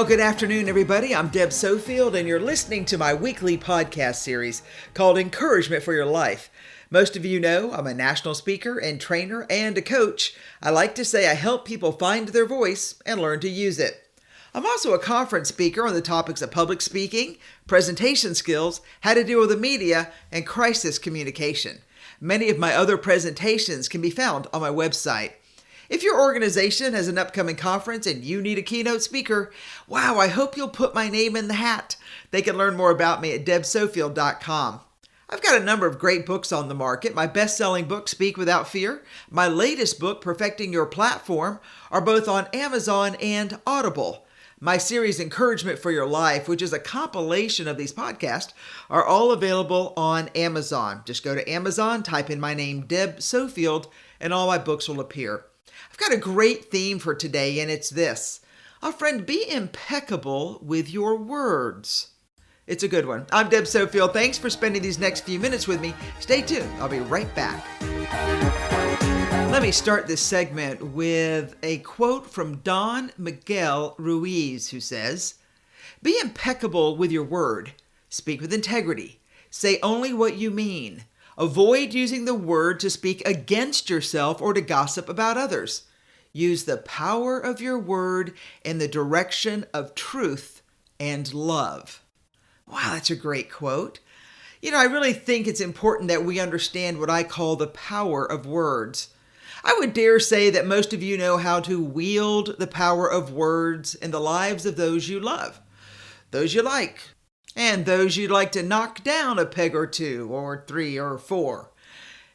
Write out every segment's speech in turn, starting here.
Well, good afternoon, everybody. I'm Deb Sofield, and you're listening to my weekly podcast series called Encouragement for Your Life. Most of you know I'm a national speaker and trainer and a coach. I like to say I help people find their voice and learn to use it. I'm also a conference speaker on the topics of public speaking, presentation skills, how to deal with the media, and crisis communication. Many of my other presentations can be found on my website. If your organization has an upcoming conference and you need a keynote speaker, wow, I hope you'll put my name in the hat. They can learn more about me at debsofield.com. I've got a number of great books on the market. My best-selling book, Speak Without Fear, my latest book, Perfecting Your Platform, are both on Amazon and Audible. My series, Encouragement for Your Life, which is a compilation of these podcasts, are all available on Amazon. Just go to Amazon, type in my name, Deb Sofield, and all my books will appear. I've got a great theme for today, and it's this. Friend, be impeccable with your words. It's a good one. I'm Deb Sofield. Thanks for spending these next few minutes with me. Stay tuned. I'll be right back. Let me start this segment with a quote from Don Miguel Ruiz, who says, "Be impeccable with your word. Speak with integrity. Say only what you mean. Avoid using the word to speak against yourself or to gossip about others. Use the power of your word in the direction of truth and love." Wow, that's a great quote. I really think it's important that we understand what I call the power of words. I would dare say that most of you know how to wield the power of words in the lives of those you love, those you like, and those you'd like to knock down a peg or two, or three or four.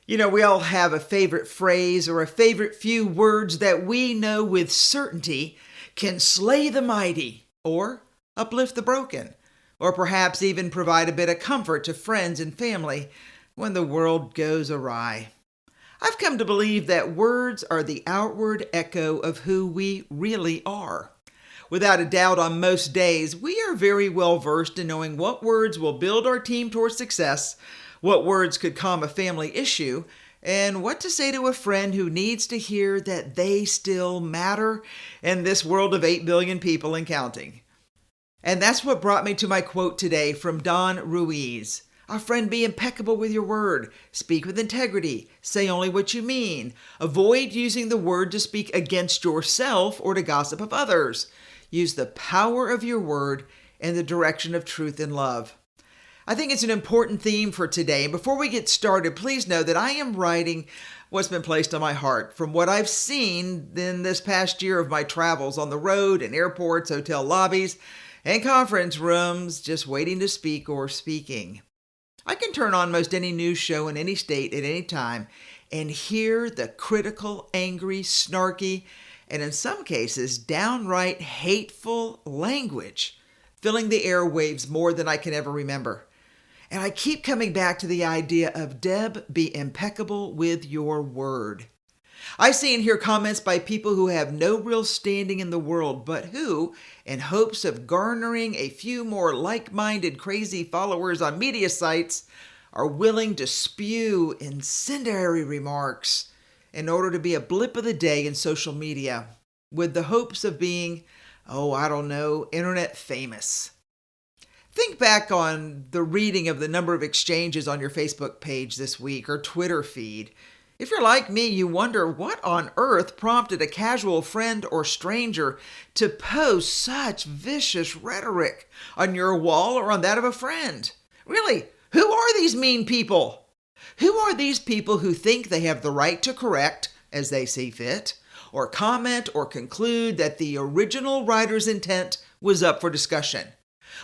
We all have a favorite phrase or a favorite few words that we know with certainty can slay the mighty, or uplift the broken, or perhaps even provide a bit of comfort to friends and family when the world goes awry. I've come to believe that words are the outward echo of who we really are. Without a doubt, on most days, we are very well versed in knowing what words will build our team towards success, what words could calm a family issue, and what to say to a friend who needs to hear that they still matter in this world of 8 billion people and counting. And that's what brought me to my quote today from Don Ruiz. Friend, be impeccable with your word. Speak with integrity. Say only what you mean. Avoid using the word to speak against yourself or to gossip of others. Use the power of your word in the direction of truth and love. I think it's an important theme for today. And before we get started, please know that I am writing what's been placed on my heart from what I've seen in this past year of my travels on the road, in airports, hotel lobbies, and conference rooms, just waiting to speak or speaking. I can turn on most any news show in any state at any time and hear the critical, angry, snarky, and in some cases, downright hateful language filling the airwaves more than I can ever remember. And I keep coming back to the idea of, Deb, be impeccable with your word. I see and hear comments by people who have no real standing in the world, but who, in hopes of garnering a few more like-minded crazy followers on media sites, are willing to spew incendiary remarks in order to be a blip of the day in social media, with the hopes of being, internet famous. Think back on the reading of the number of exchanges on your Facebook page this week or Twitter feed. If you're like me, you wonder what on earth prompted a casual friend or stranger to post such vicious rhetoric on your wall or on that of a friend. Really, who are these mean people? Who are these people who think they have the right to correct, as they see fit, or comment or conclude that the original writer's intent was up for discussion?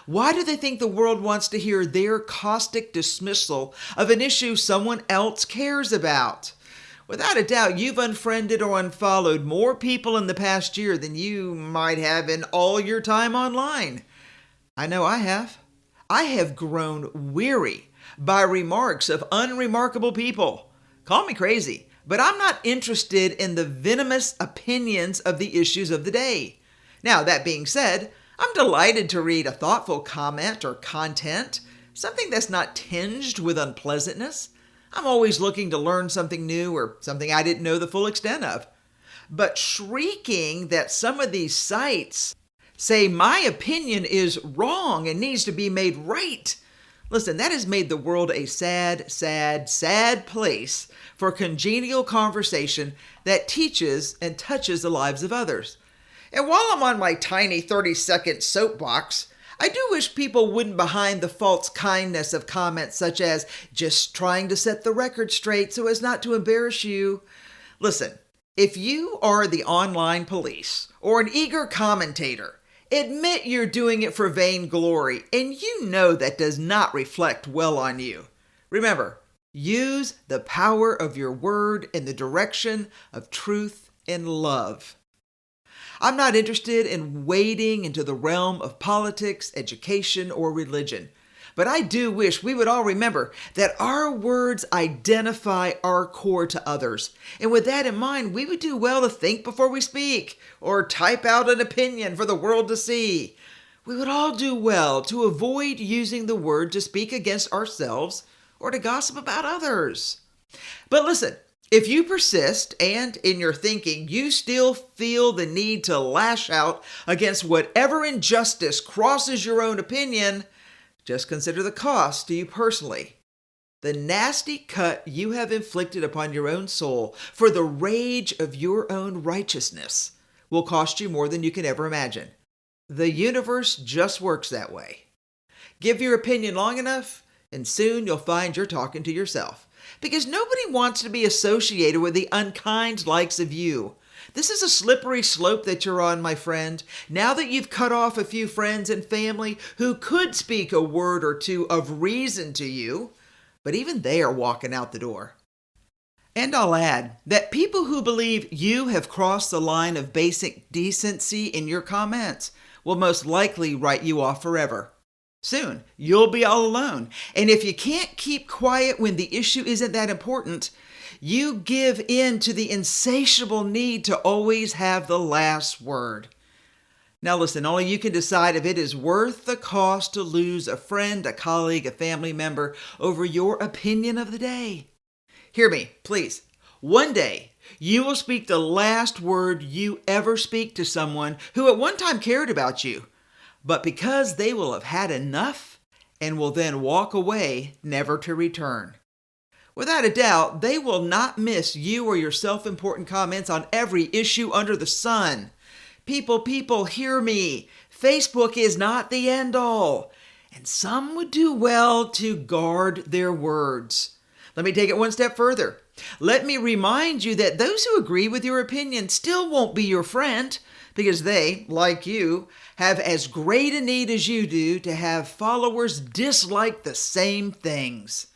Why do they think the world wants to hear their caustic dismissal of an issue someone else cares about? Without a doubt, you've unfriended or unfollowed more people in the past year than you might have in all your time online. I know I have. I have grown weary by remarks of unremarkable people. Call me crazy, but I'm not interested in the venomous opinions of the issues of the day. Now, that being said, I'm delighted to read a thoughtful comment or content, something that's not tinged with unpleasantness. I'm always looking to learn something new or something I didn't know the full extent of. But shrieking that some of these sites Say, my opinion is wrong and needs to be made right. Listen, that has made the world a sad, sad, sad place for congenial conversation that teaches and touches the lives of others. And while I'm on my tiny 30-second soapbox, I do wish people wouldn't behind the false kindness of comments such as, just trying to set the record straight so as not to embarrass you. Listen, if you are the online police or an eager commentator, admit you're doing it for vainglory, and you know that does not reflect well on you. Remember, use the power of your word in the direction of truth and love. I'm not interested in wading into the realm of politics, education, or religion. But I do wish we would all remember that our words identify our core to others. And with that in mind, we would do well to think before we speak or type out an opinion for the world to see. We would all do well to avoid using the word to speak against ourselves or to gossip about others. But listen, if you persist and in your thinking you still feel the need to lash out against whatever injustice crosses your own opinion, just consider the cost to you personally. The nasty cut you have inflicted upon your own soul for the rage of your own righteousness will cost you more than you can ever imagine. The universe just works that way. Give your opinion long enough, and soon you'll find you're talking to yourself. Because nobody wants to be associated with the unkind likes of you. This is a slippery slope that you're on, my friend. Now that you've cut off a few friends and family who could speak a word or two of reason to you, but even they are walking out the door. And I'll add that people who believe you have crossed the line of basic decency in your comments will most likely write you off forever. Soon, you'll be all alone. And if you can't keep quiet when the issue isn't that important, you give in to the insatiable need to always have the last word. Now listen, only you can decide if it is worth the cost to lose a friend, a colleague, a family member over your opinion of the day. Hear me, please. One day, you will speak the last word you ever speak to someone who at one time cared about you. But because they will have had enough and will then walk away, never to return. Without a doubt, they will not miss you or your self-important comments on every issue under the sun. People, hear me. Facebook is not the end all. And some would do well to guard their words. Let me take it one step further. Let me remind you that those who agree with your opinion still won't be your friend, because they, like you, have as great a need as you do to have followers dislike the same things.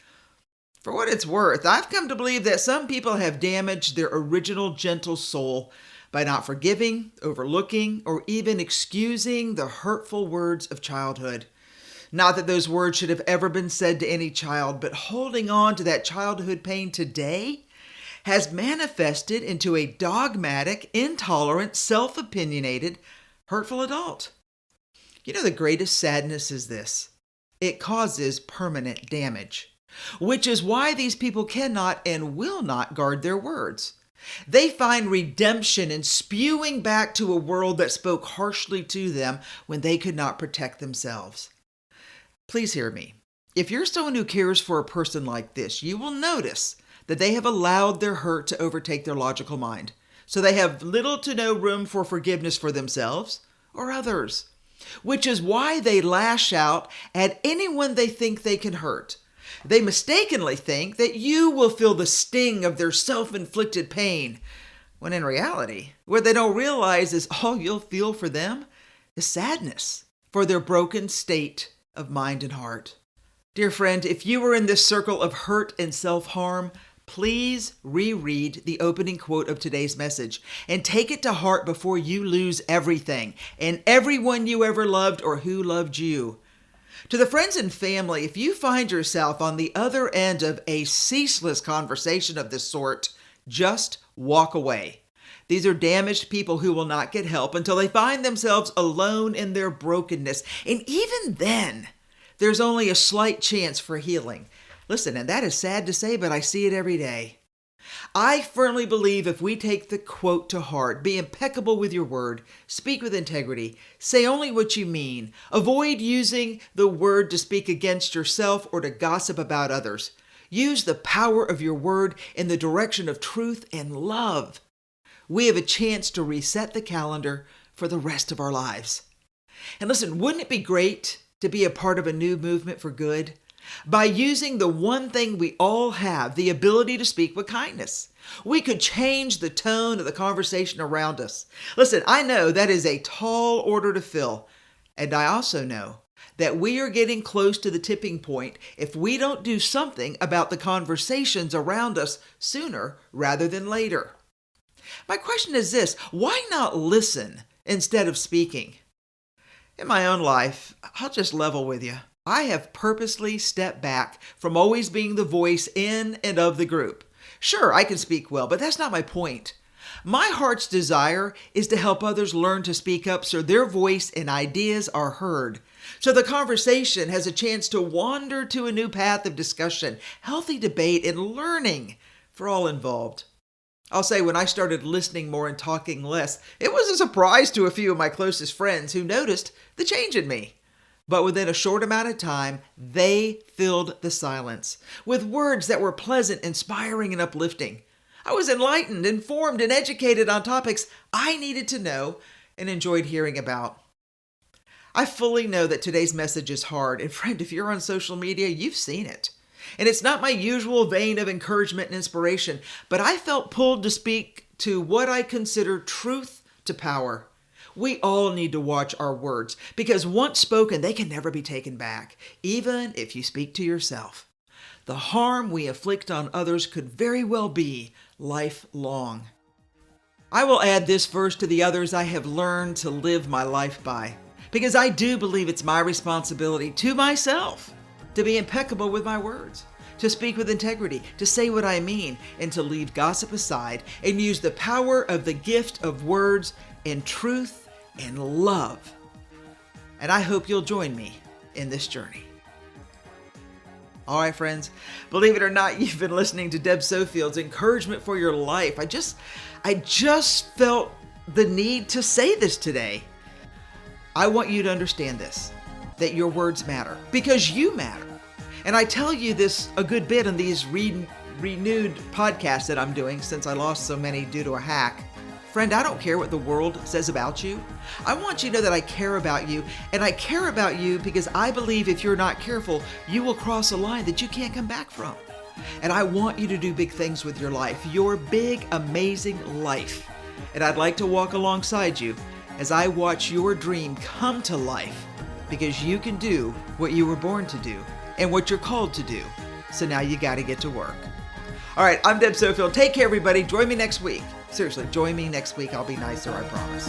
For what it's worth, I've come to believe that some people have damaged their original gentle soul by not forgiving, overlooking, or even excusing the hurtful words of childhood. Not that those words should have ever been said to any child, but holding on to that childhood pain today has manifested into a dogmatic, intolerant, self-opinionated, hurtful adult. You know, the greatest sadness is this. It causes permanent damage, which is why these people cannot and will not guard their words. They find redemption in spewing back to a world that spoke harshly to them when they could not protect themselves. Please hear me. If you're someone who cares for a person like this, you will notice that they have allowed their hurt to overtake their logical mind. So they have little to no room for forgiveness for themselves or others, which is why they lash out at anyone they think they can hurt. They mistakenly think that you will feel the sting of their self-inflicted pain, when in reality, what they don't realize is all you'll feel for them is sadness for their broken state of mind and heart. Dear friend, if you were in this circle of hurt and self-harm, please reread the opening quote of today's message and take it to heart before you lose everything and everyone you ever loved or who loved you. To the friends and family, if you find yourself on the other end of a ceaseless conversation of this sort, just walk away. These are damaged people who will not get help until they find themselves alone in their brokenness. And even then, there's only a slight chance for healing. Listen, and that is sad to say, but I see it every day. I firmly believe if we take the quote to heart, be impeccable with your word, speak with integrity, say only what you mean, avoid using the word to speak against yourself or to gossip about others. Use the power of your word in the direction of truth and love. We have a chance to reset the calendar for the rest of our lives. And listen, wouldn't it be great to be a part of a new movement for good? By using the one thing we all have, the ability to speak with kindness, we could change the tone of the conversation around us. Listen, I know that is a tall order to fill, and I also know that we are getting close to the tipping point if we don't do something about the conversations around us sooner rather than later. My question is this: why not listen instead of speaking? In my own life, I'll just level with you. I have purposely stepped back from always being the voice in and of the group. Sure, I can speak well, but that's not my point. My heart's desire is to help others learn to speak up so their voice and ideas are heard. So the conversation has a chance to wander to a new path of discussion, healthy debate, and learning for all involved. I'll say when I started listening more and talking less, it was a surprise to a few of my closest friends who noticed the change in me. But within a short amount of time, they filled the silence with words that were pleasant, inspiring, and uplifting. I was enlightened, informed, and educated on topics I needed to know and enjoyed hearing about. I fully know that today's message is hard, and friend, if you're on social media, you've seen it. And it's not my usual vein of encouragement and inspiration, but I felt pulled to speak to what I consider truth to power. We all need to watch our words because once spoken, they can never be taken back, even if you speak to yourself. The harm we inflict on others could very well be lifelong. I will add this verse to the others I have learned to live my life by, because I do believe it's my responsibility to myself to be impeccable with my words, to speak with integrity, to say what I mean, and to leave gossip aside and use the power of the gift of words in truth and love. And I hope you'll join me in this journey. All right, friends, believe it or not, you've been listening to Deb Sofield's Encouragement for Your Life. I just felt the need to say this today. I want you to understand this, that your words matter because you matter. And I tell you this a good bit on these renewed podcasts that I'm doing since I lost so many due to a hack. Friend, I don't care what the world says about you. I want you to know that I care about you, and I care about you because I believe if you're not careful, you will cross a line that you can't come back from. And I want you to do big things with your life, your big, amazing life. And I'd like to walk alongside you as I watch your dream come to life, because you can do what you were born to do and what you're called to do. So now you got to get to work. All right, I'm Deb Sofield. Take care, everybody. Join me next week. Seriously, join me next week. I'll be nicer, I promise.